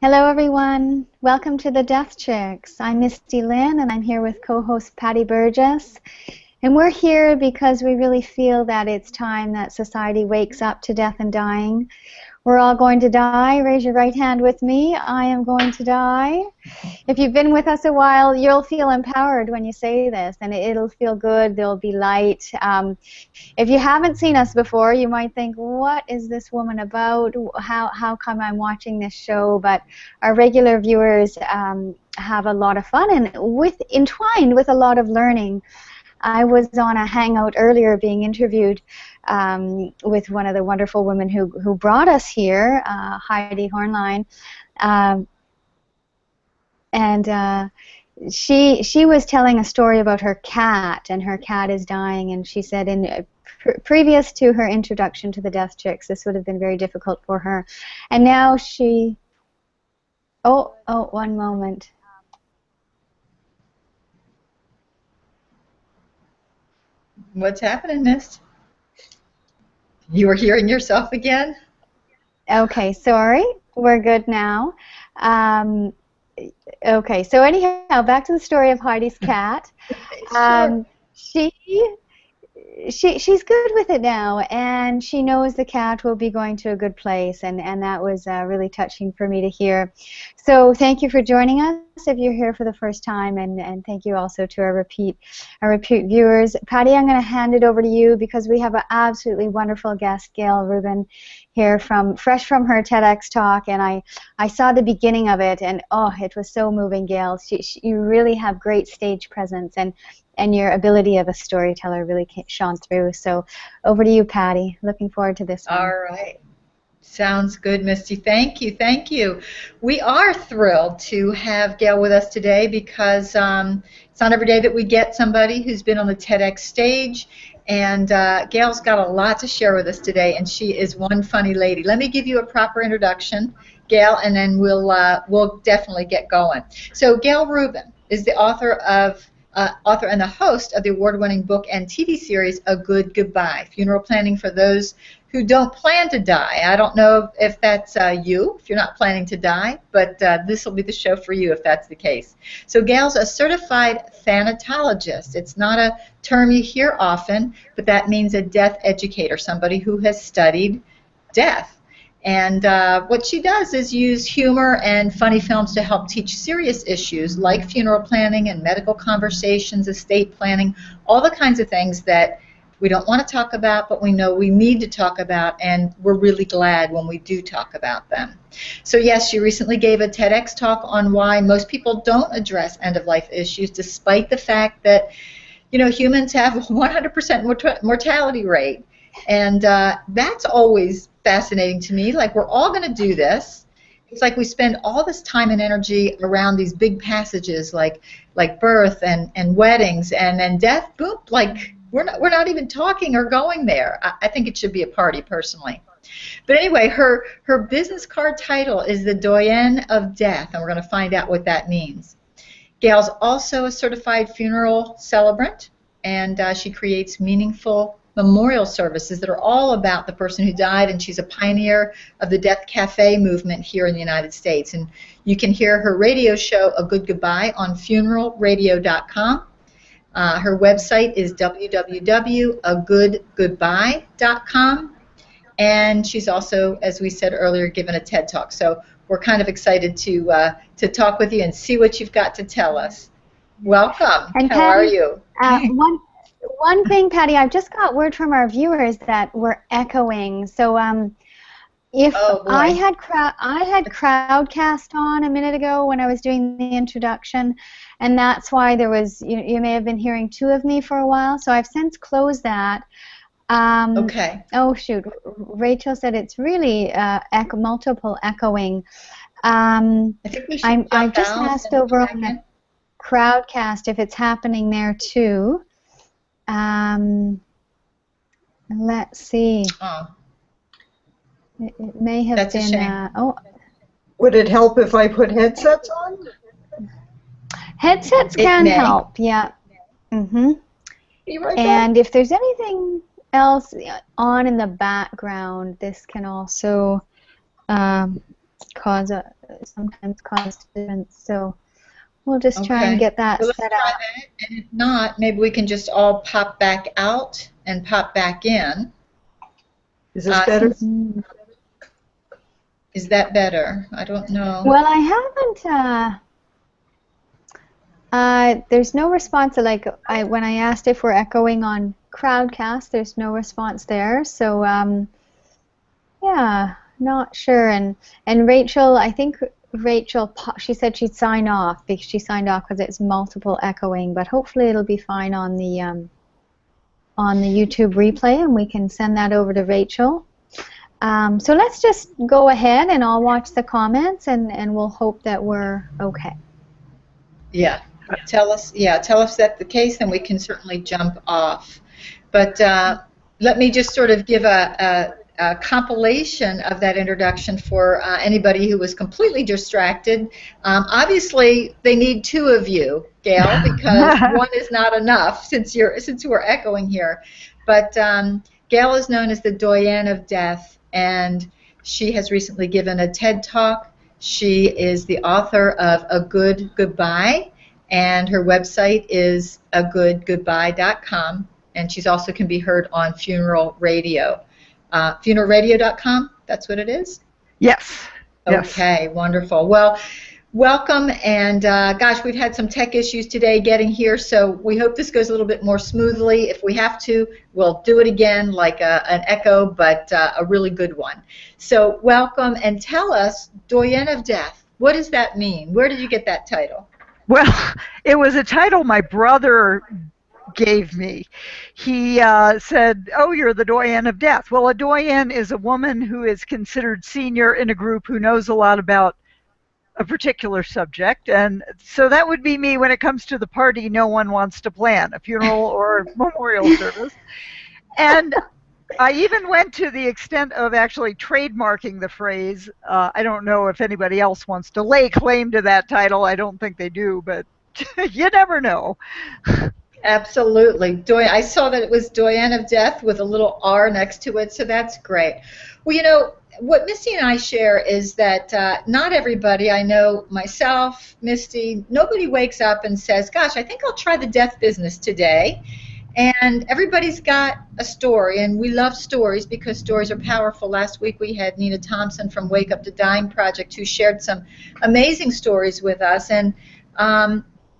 Hello everyone, welcome to the Death Chicks. I'm Misty Lynn and I'm here with co-host Patty Burgess. And we're here because we really feel that it's time that society wakes up to death and dying. We're all going to die. Raise your right hand with me. I am going to die. If you've been with us a while, you'll feel empowered when you say this, and it'll feel good. There'll be light. If you haven't seen us before, you might think, what is this woman about? How come I'm watching this show? But our regular viewers have a lot of fun and entwined with a lot of learning. I was on a hangout earlier being interviewed with one of the wonderful women who brought us here, Heidi Hornline, and she was telling a story about her cat, and her cat is dying, and she said previous to her introduction to the Death Chicks, this would have been very difficult for her, and now she, one moment. What's happening, Miss? You were hearing yourself again? Okay, sorry. We're good now. Okay, so anyhow, back to the story of Heidi's cat. Sure. She's good with it now, and she knows the cat will be going to a good place, and that was really touching for me to hear. So thank you for joining us if you're here for the first time, and thank you also to our repeat viewers. Patty, I'm going to hand it over to you because we have an absolutely wonderful guest, Gail Rubin, here fresh from her TEDx talk, and I saw the beginning of it, and oh, it was so moving, Gail. You really have great stage presence, and your ability of a storyteller really shone through. So over to you, Patty. Looking forward to this one. All right. Sounds good, Misty. Thank you. Thank you. We are thrilled to have Gail with us today because it's not every day that we get somebody who's been on the TEDx stage. And Gail's got a lot to share with us today, and she is one funny lady. Let me give you a proper introduction, Gail, and then we'll definitely get going. So Gail Rubin is the author and the host of the award-winning book and TV series A Good Goodbye, Funeral Planning for Those Who Don't Plan to Die. I don't know if that's you, if you're not planning to die, but this will be the show for you if that's the case. So Gail's a certified thanatologist. It's not a term you hear often, but that means a death educator, somebody who has studied death. And what she does is use humor and funny films to help teach serious issues like funeral planning and medical conversations, estate planning, all the kinds of things that we don't want to talk about, but we know we need to talk about, and we're really glad when we do talk about them. So yes, she recently gave a TEDx talk on why most people don't address end-of-life issues, despite the fact that, you know, humans have a 100% mortality rate. And that's always fascinating to me. Like, we're all going to do this. It's like we spend all this time and energy around these big passages like birth and weddings, and then death, boom, like we're not even talking or going there. I think it should be a party, personally. But anyway, her business card title is the Doyenne of Death, and we're going to find out what that means. Gail's also a certified funeral celebrant, and she creates meaningful memorial services that are all about the person who died, and she's a pioneer of the Death Cafe movement here in the United States. And you can hear her radio show, A Good Goodbye, on funeralradio.com. Her website is www.agoodgoodbye.com, and she's also, as we said earlier, given a TED Talk. So we're kind of excited to talk with you and see what you've got to tell us. Welcome. And how are you? One thing, Patty, I've just got word from our viewers that we're echoing. So if I had Crowdcast on a minute ago when I was doing the introduction, and that's why there was, you may have been hearing two of me for a while. So I've since closed that. Okay. Oh shoot, Rachel said it's really multiple echoing. I think we should I've just asked over on the Crowdcast if it's happening there too. Let's see. Oh. It may have That's been. A shame. Would it help if I put headsets on? Headsets can help. Yeah. Mhm. Be right And if there's anything else on in the background, this can also sometimes cause difference. So we'll just try and Okay. get that Well, let's set try up. that. And if not, maybe we can just all pop back out and pop back in. Is this better? Mhm. Is that better? I don't know. Well, I haven't. There's no response. Like when I asked if we're echoing on Crowdcast, there's no response there. So yeah, not sure. And Rachel, I think Rachel, she said she'd sign off because she signed off because it's multiple echoing. But hopefully it'll be fine on the YouTube replay, and we can send that over to Rachel. So let's just go ahead and I'll watch the comments, and we'll hope that we're okay. Yeah. Tell us that's the case, and we can certainly jump off. But let me just sort of give a compilation of that introduction for anybody who was completely distracted. Obviously, they need two of you, Gail, because one is not enough since we're echoing here. But Gail is known as the Doyenne of Death, and she has recently given a TED Talk. She is the author of A Good Goodbye, and her website is agoodgoodbye.com, and she's also can be heard on Funeral Radio. Funeralradio.com, that's what it is? Yes. Okay, wonderful. Well, welcome, and gosh, we've had some tech issues today getting here, so we hope this goes a little bit more smoothly. If we have to, we'll do it again like an echo, but a really good one. So welcome, and tell us, Doyenne of Death, what does that mean? Where did you get that title? Well, it was a title my brother gave me. He said, "Oh, you're the Doyenne of Death." Well, a doyenne is a woman who is considered senior in a group who knows a lot about a particular subject, and so that would be me when it comes to the party no one wants to plan, a funeral or memorial service. And I even went to the extent of actually trademarking the phrase. I don't know if anybody else wants to lay claim to that title. I don't think they do, but you never know. Absolutely. I saw that it was Doyenne of Death with a little R next to it, so that's great. Well, you know, what Misty and I share is that not everybody, I know myself, Misty, nobody wakes up and says, gosh, I think I'll try the death business today. And everybody's got a story, and we love stories because stories are powerful. Last week we had Nina Thompson from Wake Up to Dying Project who shared some amazing stories with us. And,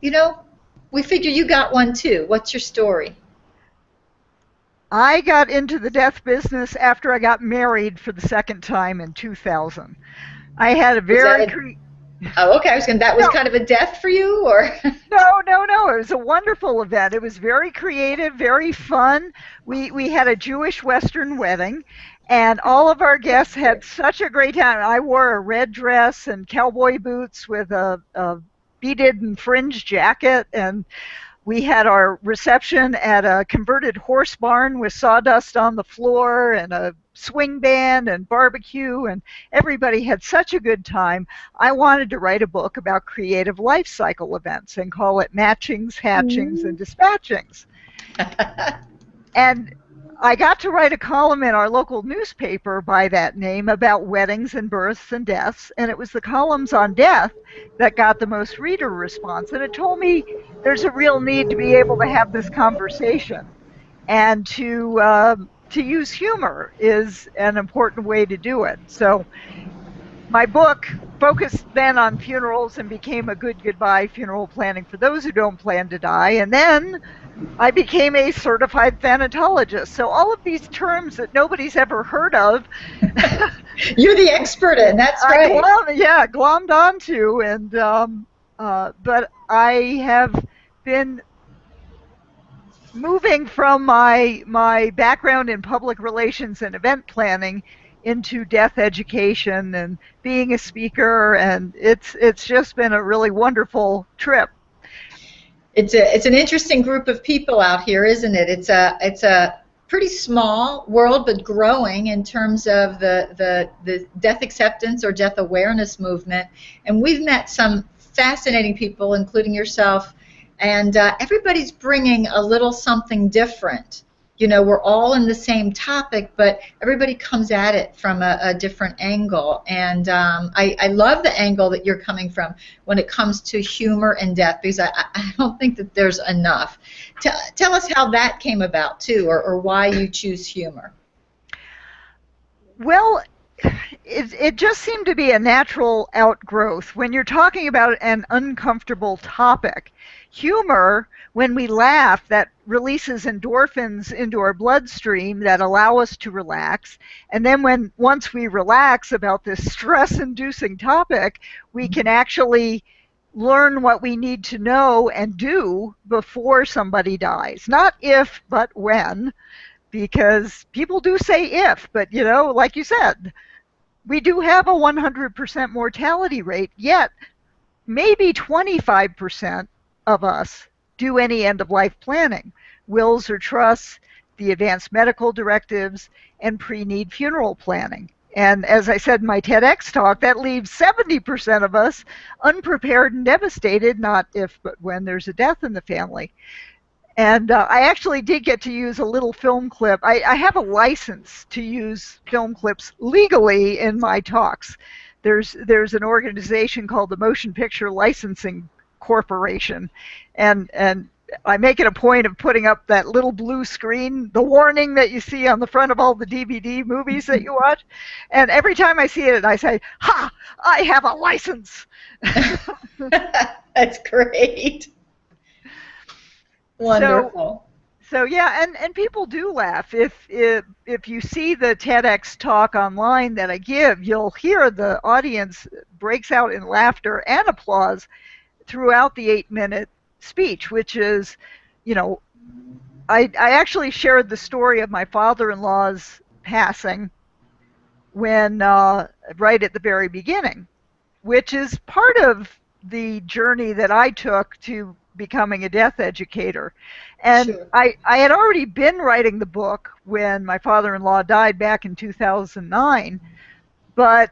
you know, we figure you got one too. What's your story? I got into the death business after I got married for the second time in 2000. I had a very... Oh, okay. That was kind of a death for you, or? No. It was a wonderful event. It was very creative, very fun. We had a Jewish Western wedding, and all of our guests had such a great time. I wore a red dress and cowboy boots with a beaded and fringed jacket, and we had our reception at a converted horse barn with sawdust on the floor and a swing band and barbecue, and everybody had such a good time. I wanted to write a book about creative life cycle events and call it Matchings, Hatchings, and Dispatchings. And I got to write a column in our local newspaper by that name about weddings and births and deaths, and it was the columns on death that got the most reader response. And it told me there's a real need to be able to have this conversation, and to use humor is an important way to do it. So my book focused then on funerals and became A Good Goodbye, Funeral Planning for Those Who Don't Plan to Die. And then I became a certified thanatologist. So all of these terms that nobody's ever heard of. You're the expert in, that's right. Glommed onto. And, but I have been moving from my background in public relations and event planning into death education and being a speaker, and it's just been a really wonderful trip. It's an interesting group of people out here, isn't it? It's a pretty small world, but growing in terms of the death acceptance or death awareness movement. And we've met some fascinating people, including yourself, and everybody's bringing a little something different. you know, we're all in the same topic, but everybody comes at it from a different angle. And I love the angle that you're coming from when it comes to humor and death, because I don't think that there's enough. Tell us how that came about, too, or why you choose humor. Well, it just seemed to be a natural outgrowth. When you're talking about an uncomfortable topic, humor, when we laugh, that releases endorphins into our bloodstream that allow us to relax. And then once we relax about this stress-inducing topic, we can actually learn what we need to know and do before somebody dies. Not if, but when. Because people do say if, but, you know, like you said, we do have a 100% mortality rate, yet maybe 25% of us do any end-of-life planning, wills or trusts, the advanced medical directives, and pre-need funeral planning. And as I said in my TEDx talk, that leaves 70% of us unprepared and devastated, not if, but when there's a death in the family. And I actually did get to use a little film clip. I have a license to use film clips legally in my talks. There's an organization called the Motion Picture Licensing Corporation, and I make it a point of putting up that little blue screen, the warning that you see on the front of all the DVD movies that you watch. And every time I see it, I say, "Ha! I have a license." That's great. Wonderful. So yeah, and people do laugh. If you see the TEDx talk online that I give, you'll hear the audience breaks out in laughter and applause throughout the 8-minute speech, which is, you know, I actually shared the story of my father-in-law's passing when right at the very beginning, which is part of the journey that I took to becoming a death educator. And Sure. I had already been writing the book when my father-in-law died back in 2009, but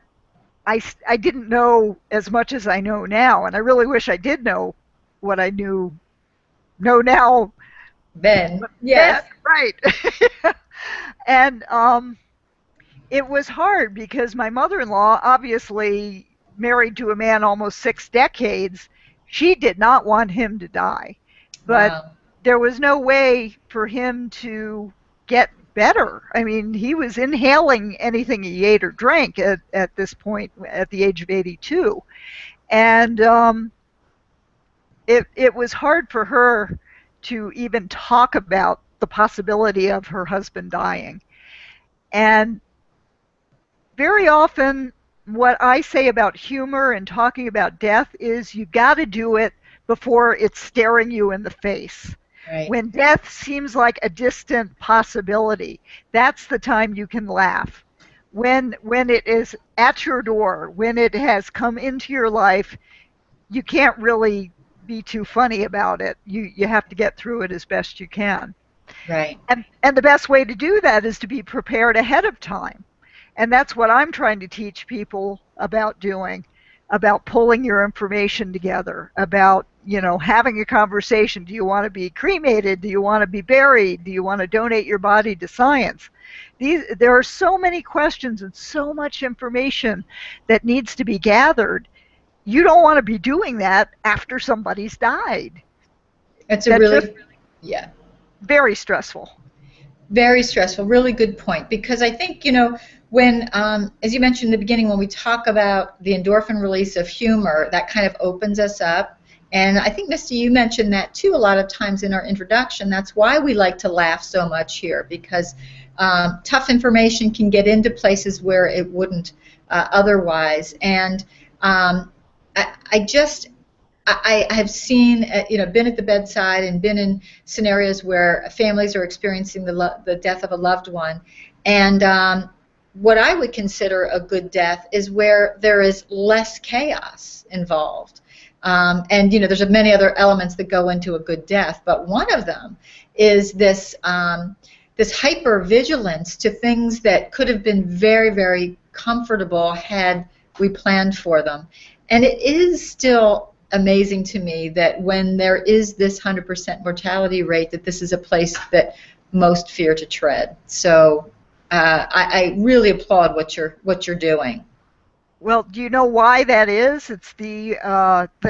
I didn't know as much as I know now, and I really wish I did know what I know now. Ben, yes. Right. And it was hard because my mother-in-law, obviously married to a man almost 6 decades, she did not want him to die. But Wow. there was no way for him to get better. I mean, he was inhaling anything he ate or drank at this point, at the age of 82. And it was hard for her to even talk about the possibility of her husband dying. And very often, what I say about humor and talking about death is you got to do it before it's staring you in the face. Right. When death seems like a distant possibility, that's the time you can laugh. When it is at your door, when it has come into your life, you can't really be too funny about it. You have to get through it as best you can. Right. And the best way to do that is to be prepared ahead of time. And that's what I'm trying to teach people about doing, about pulling your information together, about, you know, having a conversation. Do you want to be cremated? Do you want to be buried? Do you want to donate your body to science? There are so many questions and so much information that needs to be gathered. You don't want to be doing that after somebody's died. That's really, yeah. Very stressful. Very stressful. Really good point. Because I think, you know, when, as you mentioned in the beginning, when we talk about the endorphin release of humor, that kind of opens us up. And I think, Misty, you mentioned that too a lot of times in our introduction. That's why we like to laugh so much here, because tough information can get into places where it wouldn't otherwise. And I have seen, you know, been at the bedside and been in scenarios where families are experiencing the death of a loved one. And what I would consider a good death is where there is less chaos involved. And, you know, there's many other elements that go into a good death, but one of them is this hypervigilance to things that could have been very, very comfortable had we planned for them. And it is still amazing to me that when there is this 100% mortality rate, that this is a place that most fear to tread. So I really applaud what you're doing. Well, do you know why that is? It's the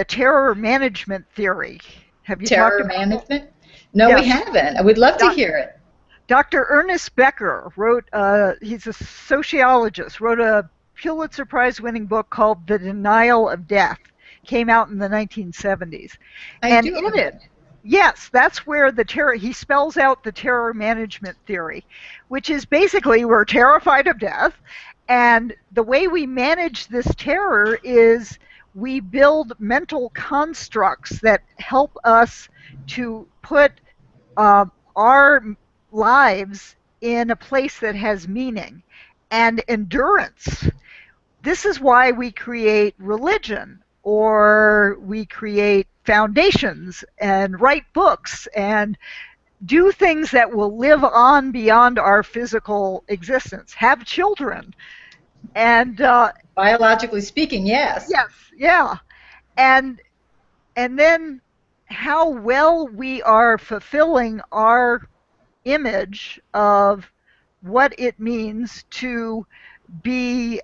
terror management theory. Have you talked Terror about that? management? No, we Yes. haven't. I would love to hear it. Dr. Ernest Becker wrote, he's a sociologist, wrote a Pulitzer Prize-winning book called The Denial of Death. Came out in the 1970s. I And do in have it, it. yes, that's where he spells out the terror management theory, which is basically we're terrified of death, and the way we manage this terror is we build mental constructs that help us to put our lives in a place that has meaning and endurance. This is why we create religion, or we create foundations and write books and do things that will live on beyond our physical existence, have children. And Biologically speaking, yes. yes, yeah. And then how well we are fulfilling our image of what it means to be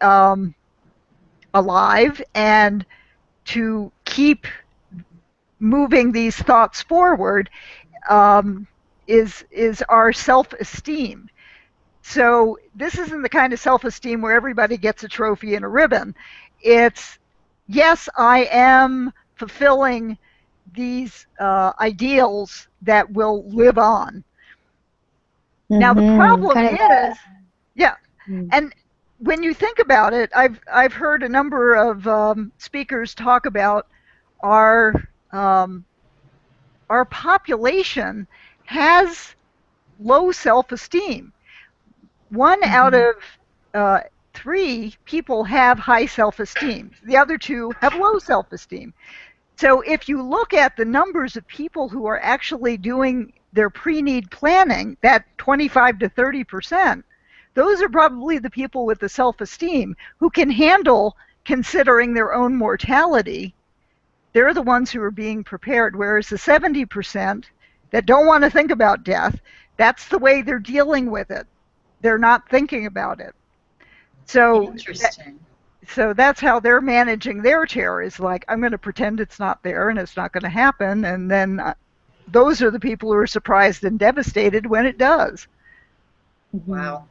alive and to keep moving these thoughts forward is our self-esteem. So this isn't the kind of self-esteem where everybody gets a trophy and a ribbon. It's, yes, I am fulfilling these ideals that will live on. Now the problem is, yeah, and when you think about it, I've heard a number of speakers talk about our population has low self-esteem. One out of 3 people have high self-esteem. The other 2 have low self-esteem. So if you look at the numbers of people who are actually doing their pre-need planning, that 25 to 30%, those are probably the people with the self-esteem who can handle considering their own mortality. They're the ones who are being prepared, whereas the 70% that don't want to think about death, that's the way they're dealing with it. They're not thinking about it. So Interesting. So that's how they're managing their terror, is like, I'm going to pretend it's not there and it's not going to happen. And then those are the people who are surprised and devastated when it does. Wow.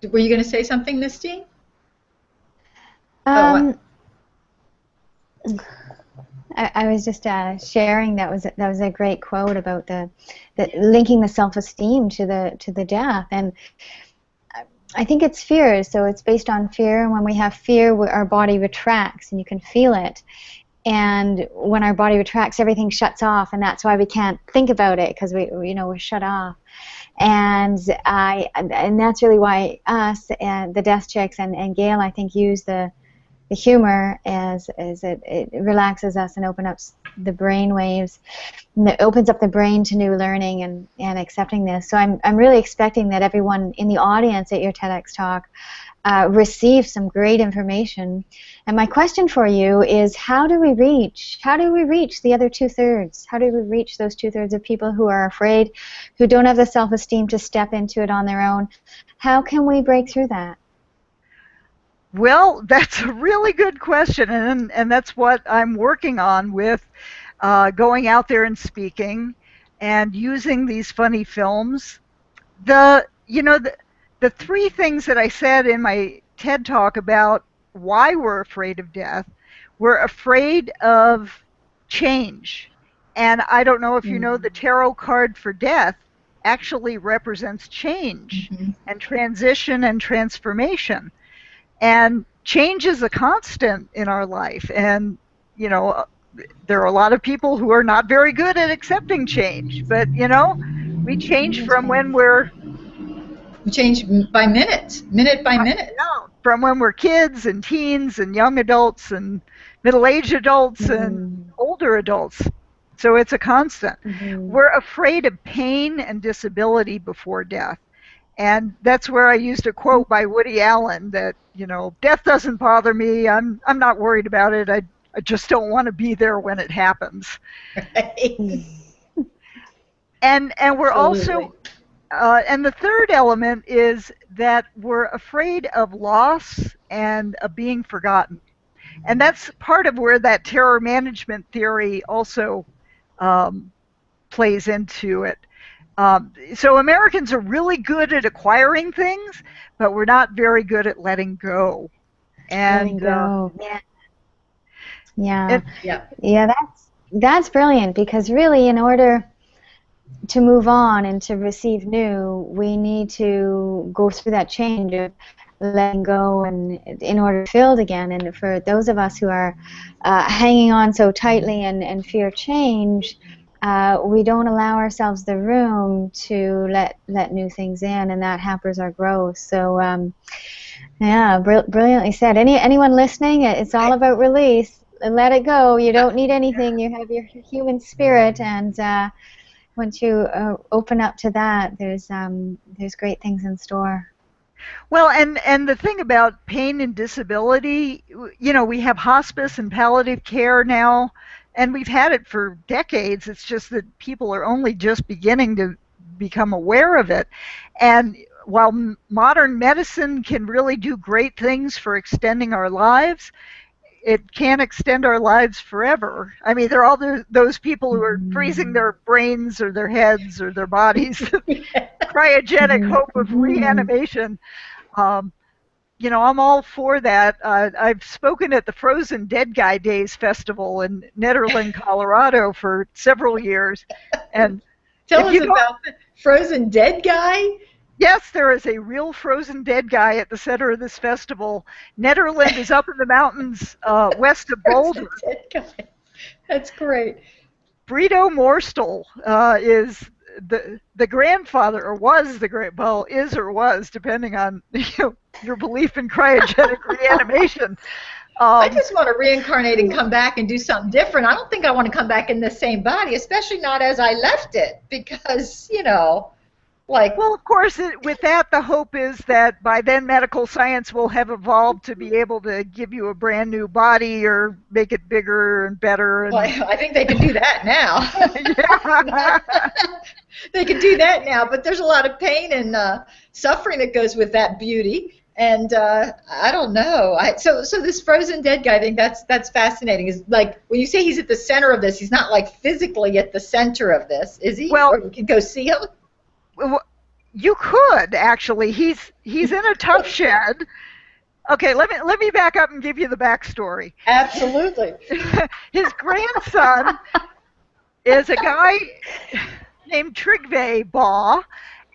Were you going to say something, Misty? I was just sharing that was a great quote about the linking the self-esteem to the death. And I think it's fear, so it's based on fear, and when we have fear, our body retracts, and you can feel it. And when our body retracts, everything shuts off, and that's why we can't think about it, because we're shut off. And that's really why us and the Death Chicks and Gail, I think, use the humor as it relaxes us and opens up the brain waves, and it opens up the brain to new learning and accepting this. So I'm really expecting that everyone in the audience at your TEDx talk receives some great information. And my question for you is, how do we reach the other 2/3? How do we reach those 2/3 of people who are afraid, who don't have the self-esteem to step into it on their own? How can we break through that? Well, that's a really good question, and that's what I'm working on with going out there and speaking and using these funny films. The 3 things that I said in my TED Talk about why we're afraid of death, we're afraid of change. And I don't know if you know, the tarot card for death actually represents change and transition and transformation. And change is a constant in our life. And, there are a lot of people who are not very good at accepting change. But, we change from when we're... We change by minute by minute. From when we're kids and teens and young adults and middle-aged adults and older adults. So it's a constant. We're afraid of pain and disability before death. And that's where I used a quote by Woody Allen that, death doesn't bother me. I'm not worried about it. I just don't want to be there when it happens. Right. And we're Absolutely. also, and the third element is that we're afraid of loss and of being forgotten. And that's part of where that terror management theory also plays into it. So Americans are really good at acquiring things, but we're not very good at letting go. Letting And go. Yeah. Yeah. it, Yeah. Yeah, that's brilliant because really in order to move on and to receive new, we need to go through that change of letting go and in order to build again. And for those of us who are hanging on so tightly and fear change, we don't allow ourselves the room to let new things in, and that hampers our growth. So yeah, brilliantly said. Anyone listening, it's all about release. Let it go. You don't need anything. You have your human spirit, and once you open up to that, there's great things in store. well, and the thing about pain and disability, you know, we have hospice and palliative care now, and we've had it for decades. It's just that people are only just beginning to become aware of it. And while modern medicine can really do great things for extending our lives, it can't extend our lives forever. I mean, there are all those people who are freezing their brains or their heads or their bodies, cryogenic hope of reanimation. Um, you know, I'm all for that. I've spoken at the Frozen Dead Guy Days Festival in Nederland, Colorado for several years. And Tell if us you don't, about the frozen dead guy. yes, there is a real frozen dead guy at the center of this festival. Nederland is up in the mountains west of Frozen Boulder. dead guy. That's great. Brito Morstel is the grandfather, or was the great, well, is or was, depending on your belief in cryogenic reanimation. I just want to reincarnate and come back and do something different. I don't think I want to come back in the same body, especially not as I left it, because, you know, like, Well, of course, with that, the hope is that by then medical science will have evolved to be able to give you a brand new body or make it bigger and better. And well, I think they can do that now. yeah. They can do that now, but there's a lot of pain and suffering that goes with that beauty. And I don't know. So this frozen dead guy thing, that's fascinating. Is like when you say he's at the center of this, he's not like physically at the center of this, is he? Well, or you can go see him. You could actually. He's in a tough shed. Okay, let me back up and give you the backstory. Absolutely. His grandson is a guy named Trygve Baugh,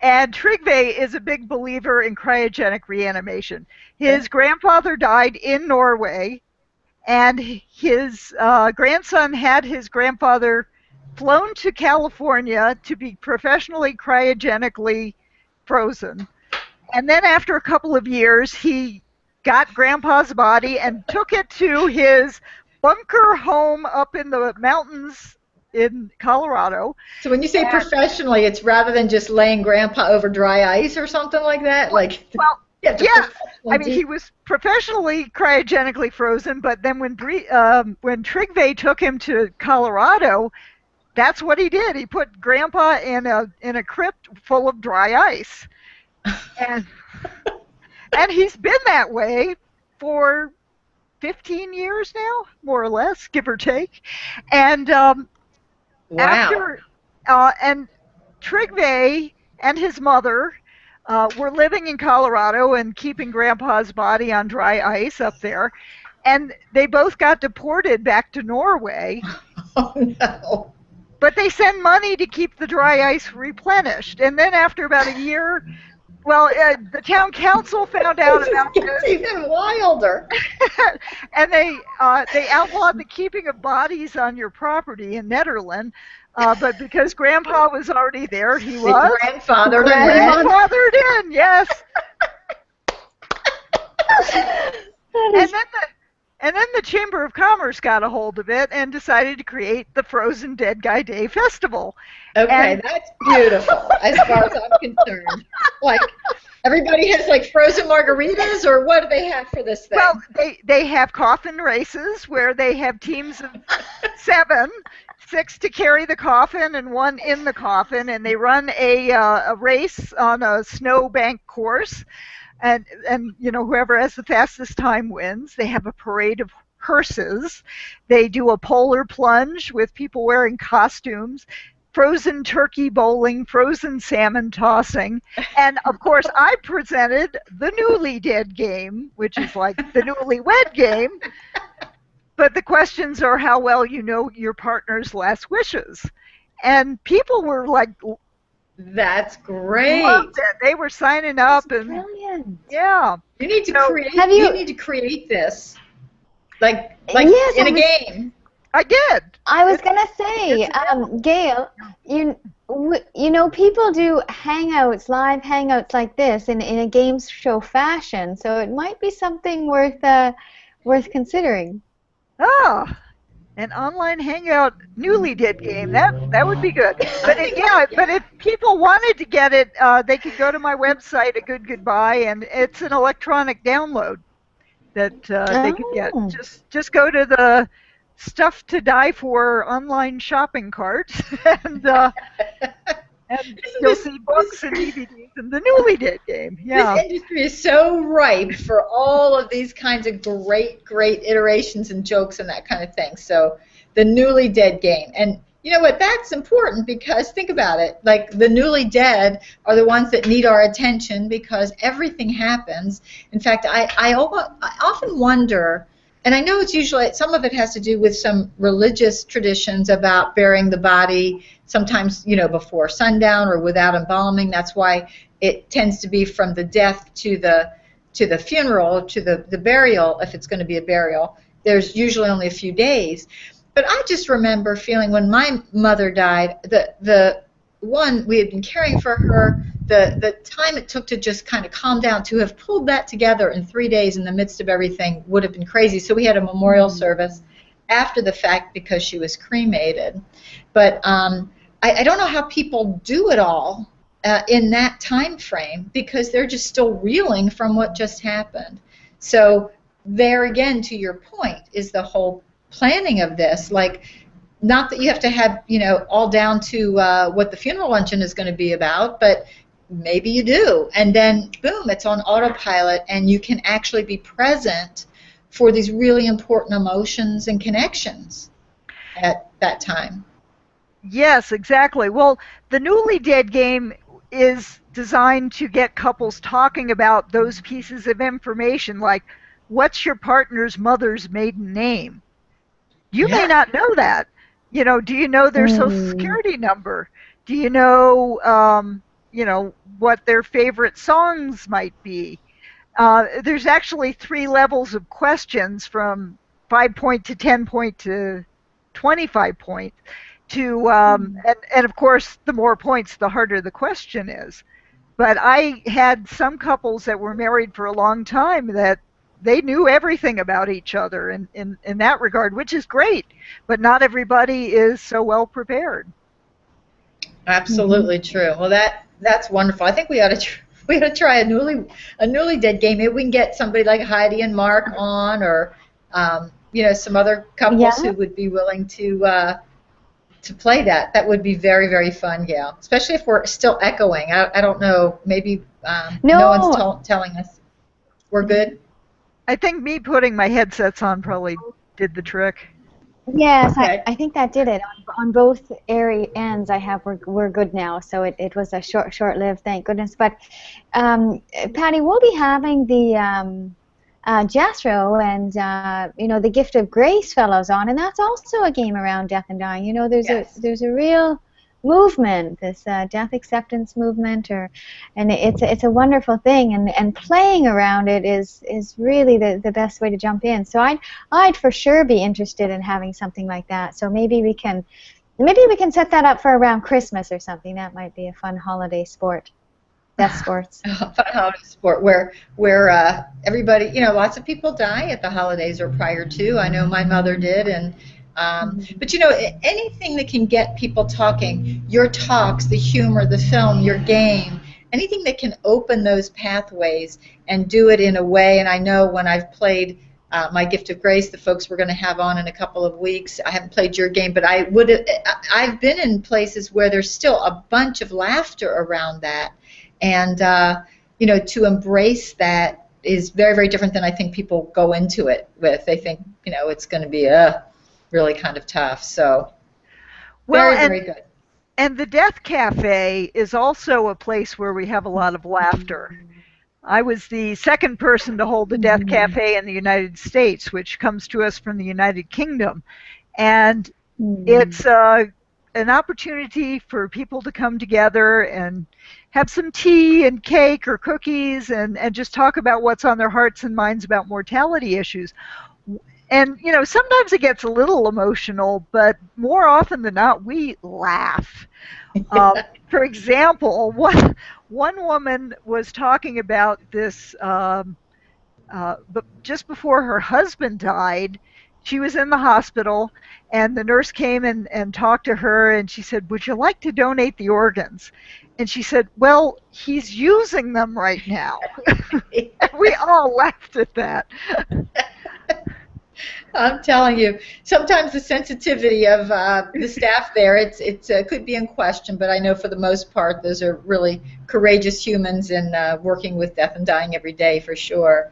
and Trygve is a big believer in cryogenic reanimation. His grandfather died in Norway, and his grandson had his grandfather flown to California to be professionally cryogenically frozen. And then after a couple of years, he got Grandpa's body and took it to his bunker home up in the mountains in Colorado. So when you say professionally, it's rather than just laying Grandpa over dry ice or something like that? Like, Well, yeah. I mean, do- he was professionally cryogenically frozen, but then when Trygve took him to Colorado, that's what he did. He put Grandpa in a crypt full of dry ice, and he's been that way for 15 years now, more or less, give or take. And Wow. after and Trygve and his mother were living in Colorado and keeping Grandpa's body on dry ice up there, and they both got deported back to Norway. Oh, no. But they send money to keep the dry ice replenished. And then after about a year, well, the town council found out about It's this, even wilder. and they outlawed the keeping of bodies on your property in Nederland. But because Grandpa was already there, he was Grandfathered grandfathered in, yes. And then the Chamber of Commerce got a hold of it and decided to create the Frozen Dead Guy Day Festival. Okay, And that's beautiful as far as I'm concerned. Like, everybody has like frozen margaritas, or what do they have for this thing? well, they have coffin races where they have teams of 6 to carry the coffin and 1 in the coffin, and they run a race on a snowbank course, and whoever has the fastest time wins. They have a parade of hearses. They do a polar plunge with people wearing costumes, frozen turkey bowling, frozen salmon tossing, and of course I presented the newly dead game, which is like the newlywed game. But the questions are how well you know your partner's last wishes. And people were like, that's great. Loved it. They were signing up. That's and brilliant. Yeah. You need to create. You need to create this, like yes, in a game. I did. I was gonna say, Gail, you know, people do hangouts, live hangouts like this in a game show fashion. So it might be something worth considering. Oh, an online hangout newly dead game. That would be good. But but if people wanted to get it, they could go to my website, A Good Goodbye, and it's an electronic download that they could get. Just go to the Stuff to Die For online shopping cart, and you'll see books and DVDs and the newly dead game. Yeah. This industry is so ripe for all of these kinds of great iterations and jokes and that kind of thing. So the newly dead game. And you know what? That's important because think about it. Like the newly dead are the ones that need our attention because everything happens. In fact, I often wonder, and I know it's usually, some of it has to do with some religious traditions about burying the body sometimes, before sundown or without embalming. That's why it tends to be from the death to the funeral, to the burial, if it's going to be a burial. There's usually only a few days. But I just remember feeling when my mother died, the one we had been caring for her, the time it took to just kind of calm down, to have pulled that together in 3 days in the midst of everything would have been crazy. So we had a memorial service after the fact because she was cremated. But I don't know how people do it all in that time frame because they're just still reeling from what just happened. So there again, to your point, is the whole planning of this. Like, not that you have to have, all down to what the funeral luncheon is going to be about, but maybe you do. And then, boom, it's on autopilot, and you can actually be present for these really important emotions and connections at that time. Yes, exactly. Well, the newly dead game is designed to get couples talking about those pieces of information, like what's your partner's mother's maiden name? You may not know that. Do you know their social security number? Do you know, what their favorite songs might be? There's actually 3 levels of questions, from 5-point to 10-point to 25-point. And of course, the more points, the harder the question is. But I had some couples that were married for a long time that they knew everything about each other in that regard, which is great. But not everybody is so well prepared. Absolutely true. Well, that's wonderful. I think we ought to try a newly dead game. Maybe we can get somebody like Heidi and Mark on, or some other couples who would be willing to play that. That would be very, very fun, Gail. Especially if we're still echoing. I don't know. Maybe no one's telling us we're good. I think me putting my headsets on probably did the trick. Yes, okay. I think that did it. On both ends, we're good now. So it was a short-lived, thank goodness. But Patty, we'll be having the Jethro and the Gift of Grace fellows on, and that's also a game around death and dying. There's a real movement, this death acceptance movement, and it's a wonderful thing, and playing around it is really the best way to jump in. So I'd for sure be interested in having something like that. So maybe we can set that up for around Christmas or something. That might be a fun holiday sport. Death sports. Fun holiday sport where everybody, lots of people die at the holidays or prior to. I know my mother did, and but anything that can get people talking, your talks, the humor, the film, your game, anything that can open those pathways and do it in a way. And I know when I've played my gift of grace, the folks we're going to have on in a couple of weeks. I haven't played your game, but I've been in places where there's still a bunch of laughter around that. And, to embrace that is very, very different than I think people go into it with. They think, it's going to be really kind of tough. So very good. And the Death Cafe is also a place where we have a lot of laughter. I was the second person to hold the Death Cafe in the United States, which comes to us from the United Kingdom. And it's an opportunity for people to come together and have some tea and cake or cookies and just talk about what's on their hearts and minds about mortality issues. And, sometimes it gets a little emotional, but more often than not, we laugh. For example, one woman was talking about this, but just before her husband died, she was in the hospital, and the nurse came and talked to her, and she said, "Would you like to donate the organs?" And she said, "Well, he's using them right now." And we all laughed at that. I'm telling you, sometimes the sensitivity of the staff there, it could be in question, but I know for the most part, those are really courageous humans and working with death and dying every day for sure.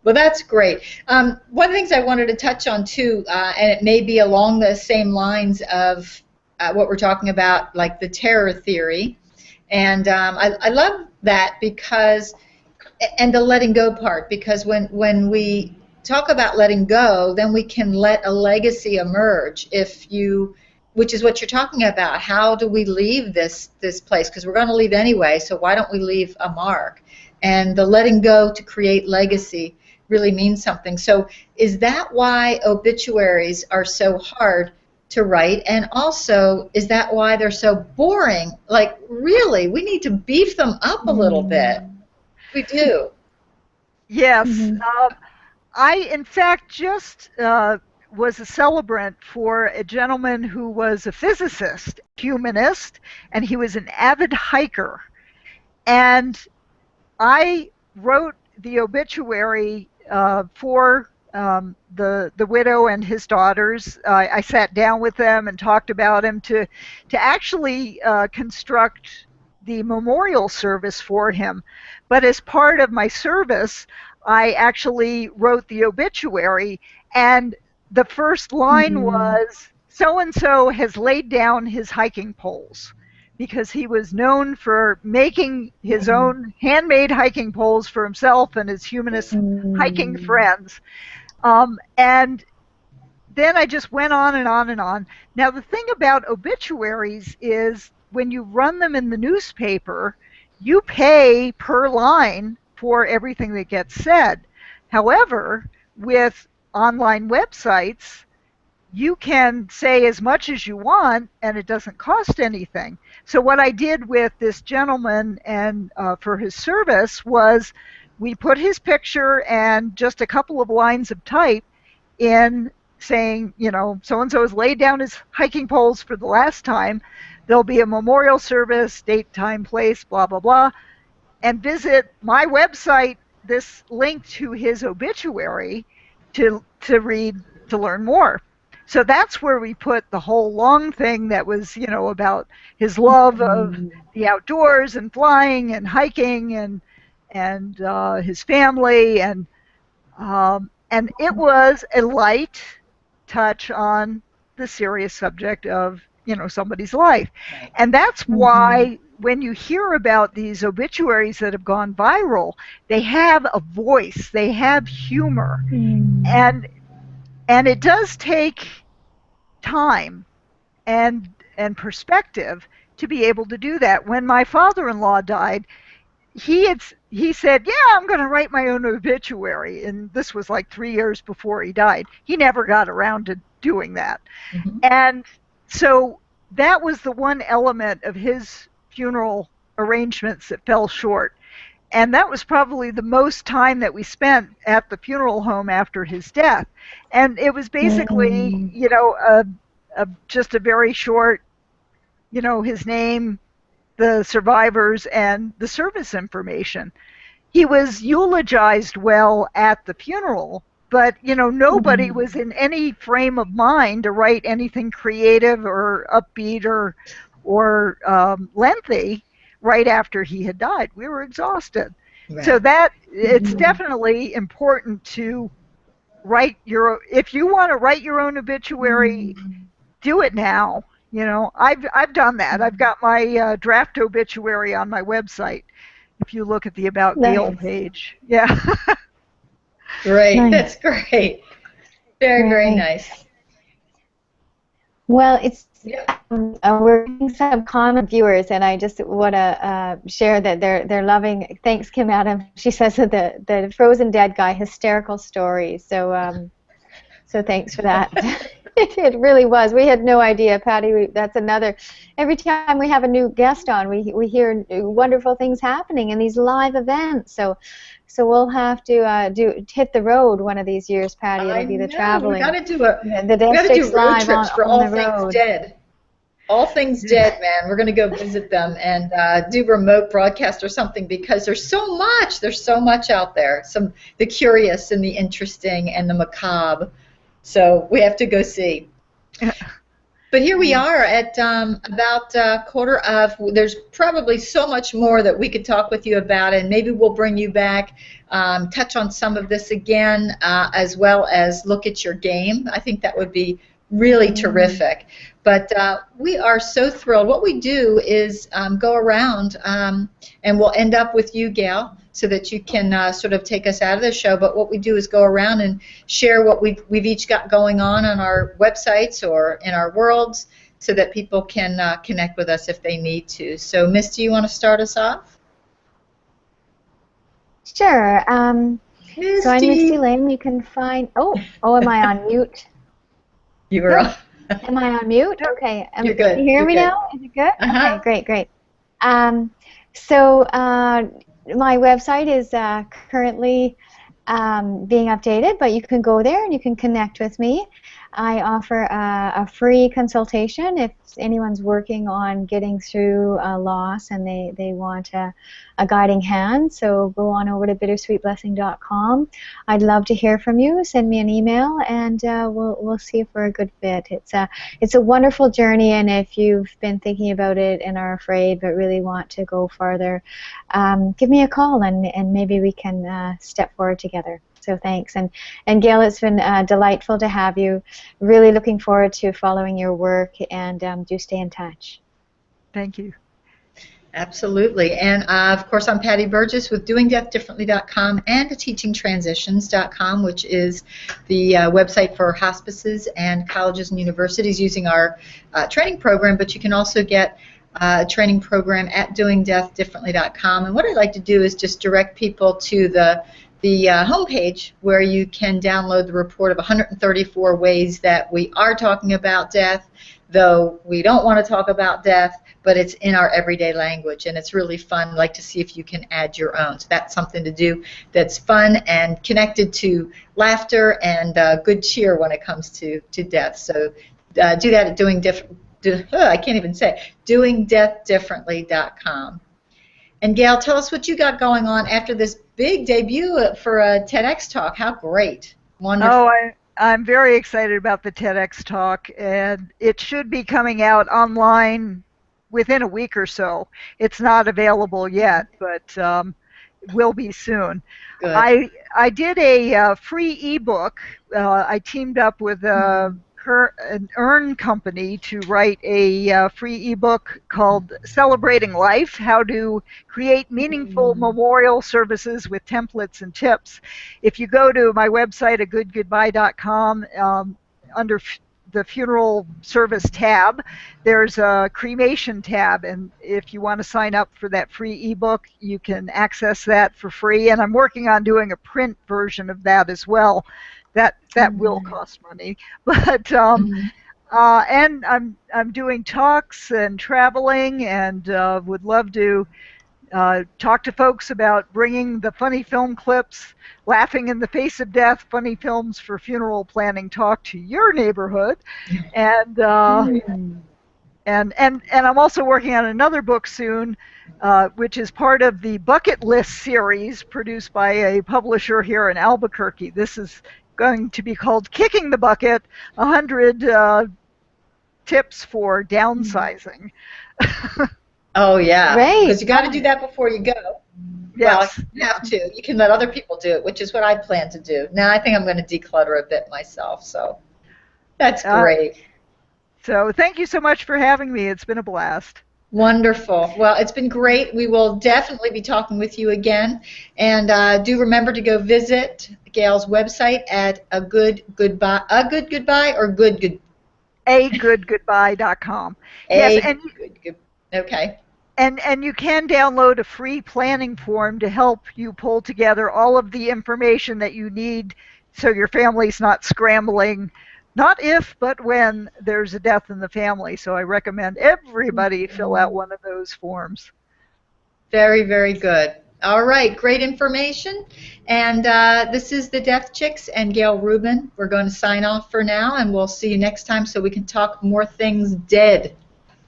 Well, that's great. One of the things I wanted to touch on too, and it may be along the same lines of what we're talking about, like the terror theory, and I love that because, and the letting go part, because when we talk about letting go, then we can let a legacy emerge. Which is what you're talking about. How do we leave this place? Because we're going to leave anyway, so why don't we leave a mark? And the letting go to create legacy really means something. So is that why obituaries are so hard to write? And also, is that why they're so boring? Like, really, we need to beef them up a little bit. We do. Yes. I, in fact, just was a celebrant for a gentleman who was a physicist, humanist, and he was an avid hiker. And I wrote the obituary for the widow and his daughters. I sat down with them and talked about him to actually construct the memorial service for him. But as part of my service, I actually wrote the obituary, and the first line was, "So-and-so has laid down his hiking poles," because he was known for making his own handmade hiking poles for himself and his humanist hiking friends. And then I just went on and on and on. Now, the thing about obituaries is when you run them in the newspaper, you pay per line for everything that gets said. However, with online websites, you can say as much as you want and it doesn't cost anything. So what I did with this gentleman and for his service was we put his picture and just a couple of lines of type in saying, so-and-so has laid down his hiking poles for the last time. There'll be a memorial service, date, time, place, blah, blah, blah. And visit my website, this link to his obituary to read, to learn more. So that's where we put the whole long thing that was, about his love of the outdoors and flying and hiking and his family, and it was a light touch on the serious subject of somebody's life. And that's why when you hear about these obituaries that have gone viral, they have a voice, they have humor, and it does take time and perspective to be able to do that. When my father-in-law died, he said, "Yeah, I'm going to write my own obituary," and this was like 3 years before he died. He never got around to doing that. And so that was the one element of his funeral arrangements that fell short. And that was probably the most time that we spent at the funeral home after his death. And it was basically, just a very short, his name, the survivors, and the service information. He was eulogized well at the funeral, but you know, nobody was in any frame of mind to write anything creative or upbeat or lengthy right after he had died. We were exhausted. Right. So that it's definitely important to write your, if you want to write your own obituary, do it now. You know, I've done that. I've got my draft obituary on my website. If you look at the About Gail Nice. page, yeah. Great, Nice. that's great. Very, very Right. nice. Well, it's Yeah. we're getting some common viewers, and I just want to share that they're loving. Thanks, Kim Adam. She says that the Frozen Dead guy, hysterical story. So so thanks for that. It really was. We had no idea, Patty. That's another. Every time we have a new guest on, we hear wonderful things happening in these live events. So we'll have to hit the road one of these years, Patty. It'll I be the know. traveling. The We Death got to do Chicks road live trips for on all the things road. dead. All things dead, man. We're going to go visit them and do remote broadcast or something, because there's so much. There's so much out there. The curious and the interesting and the macabre. So we have to go see. But here we are at about a quarter of. There's probably so much more that we could talk with you about, and maybe we'll bring you back, touch on some of this again, as well as look at your game. I think that would be really terrific. But we are so thrilled. What we do is go around, and we'll end up with you, Gail, so that you can sort of take us out of the show. But what we do is go around and share what we've each got going on our websites or in our worlds, so that people can connect with us if they need to. So, Miss, do you want to start us off? Sure. So I'm Misty Misty. Lane. You can find. Oh, am I on mute? You were Nope. on. Am I on mute? Okay. You're Can good. you hear You're me good. now? Is it good? Uh-huh. Okay, great. So my website is currently being updated, but you can go there and you can connect with me. I offer a free consultation if anyone's working on getting through a loss and they want a guiding hand. So go on over to bittersweetblessing.com. I'd love to hear from you. Send me an email, and we'll see if we're a good fit. It's a wonderful journey, and if you've been thinking about it and are afraid but really want to go farther, give me a call and maybe we can step forward together. So thanks. And Gail, it's been delightful to have you. Really looking forward to following your work, and do stay in touch. Thank you. Absolutely. And of course, I'm Patty Burgess with doingdeathdifferently.com and teachingtransitions.com, which is the website for hospices and colleges and universities using our training program. But you can also get a training program at doingdeathdifferently.com. And what I'd like to do is just direct people to the homepage, where you can download the report of 134 ways that we are talking about death, though we don't want to talk about death, but it's in our everyday language, and it's really fun. I'd like to see if you can add your own. So that's something to do that's fun and connected to laughter and good cheer when it comes to death. So do that at doingdeathdifferently.com. And Gail, tell us what you got going on after this big debut for a TEDx talk. How great. Wonderful. Oh, I'm very excited about the TEDx talk, and it should be coming out online within a week or so. It's not available yet, but will be soon. Good. I did a free ebook. I teamed up with an Earn company to write a free ebook called Celebrating Life: How to Create Meaningful Memorial Services with Templates and Tips. If you go to my website, agoodgoodbye.com, under the funeral service tab, there's a cremation tab, and if you want to sign up for that free ebook, you can access that for free. And I'm working on doing a print version of that as well. That will cost money, but and I'm doing talks and traveling, and would love to talk to folks about bringing the funny film clips, Laughing in the Face of Death, Funny Films for Funeral Planning talk to your neighborhood. And and I'm also working on another book soon, which is part of the Bucket List series produced by a publisher here in Albuquerque. This is going to be called Kicking the Bucket, 100 tips for downsizing. Oh, yeah, Great. because you got to do that before you go. Well, Yes. you have to. You can let other people do it, which is what I plan to do. Now I think I'm going to declutter a bit myself, so that's great. So thank you so much for having me. It's been a blast. Wonderful. Well, it's been great. We will definitely be talking with you again. And do remember to go visit Gail's website at a good goodbye or good agoodgoodbye.com. Yes, a good. Okay. And you can download a free planning form to help you pull together all of the information that you need so your family's not scrambling, not if, but when there's a death in the family. So I recommend everybody fill out one of those forms. Very, very good. All right, great information. And this is the Death Chicks and Gail Rubin. We're going to sign off for now, and we'll see you next time so we can talk more things dead.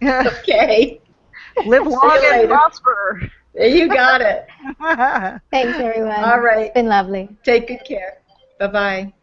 Okay. Live long and prosper. You got it. Thanks, everyone. All right. It's been lovely. Take good care. Bye-bye.